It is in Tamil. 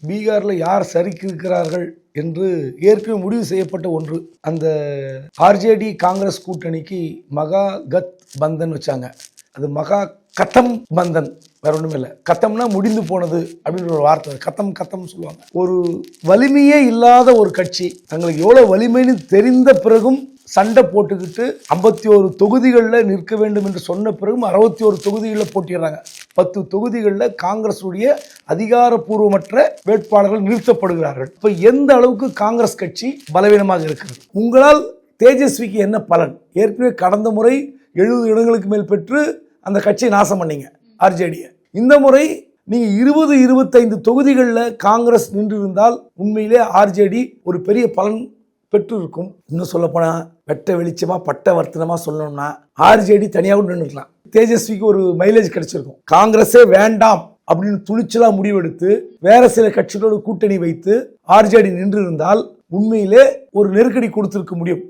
பீகாரில் யார் சரிக்கு இருக்கிறார்கள் என்று ஏற்கனவே முடிவு செய்யப்பட்ட ஒன்று. அந்த ஆர்ஜேடி காங்கிரஸ் கூட்டணிக்கு மகா கத் பந்தன் வச்சாங்க. அது மகா கத்தம் பந்தன், வேற ஒன்றுமே இல்லை. கத்தம்னா முடிந்து போனது அப்படின்ற ஒரு வார்த்தை. கத்தம் சொல்லுவாங்க. ஒரு வலிமையே இல்லாத ஒரு கட்சி தங்களுக்கு எவ்வளோ வலிமைன்னு தெரிந்த பிறகும் சண்டை போட்டுக்கிட்டு 51 தொகுதிகளில் நிற்க வேண்டும் என்று சொன்ன பிறகும் 61 தொகுதிகளில் போட்டிடுறாங்க. 10 தொகுதிகளில் காங்கிரஸுடைய அதிகாரப்பூர்வமற்ற வேட்பாளர்கள் நிறுத்தப்படுகிறார்கள். இப்போ எந்த அளவுக்கு காங்கிரஸ் கட்சி பலவீனமாக இருக்கிறது? உங்களால் தேஜஸ்விக்கு என்ன பலன்? ஏற்கனவே கடந்த முறை 70 இடங்களுக்கு மேல் பெற்று அந்த கட்சியை நாசம் பண்ணீங்க, ஆர்ஜேடியை. இந்த முறை நீங்க 20-25 தொகுதிகளில் காங்கிரஸ் நின்று இருந்தால் உண்மையிலே ஆர்ஜேடி ஒரு பெரிய பலன் பெற்று இருக்கும். இன்னும் சொல்ல போனா வெட்ட வெளிச்சமா பட்ட வர்த்தனமா சொல்லணும்னா ஆர்ஜேடி தனியாக நின்றுக்கலாம். தேஜஸ்விக்கு ஒரு மைலேஜ் கிடைச்சிருக்கும். காங்கிரஸே வேண்டாம் அப்படின்னு துணிச்சலா முடிவெடுத்து வேற சில கட்சிகளோடு கூட்டணி வைத்து ஆர்ஜேடி நின்று இருந்தால் உண்மையிலே ஒரு நெருக்கடி கொடுத்திருக்க முடியும்.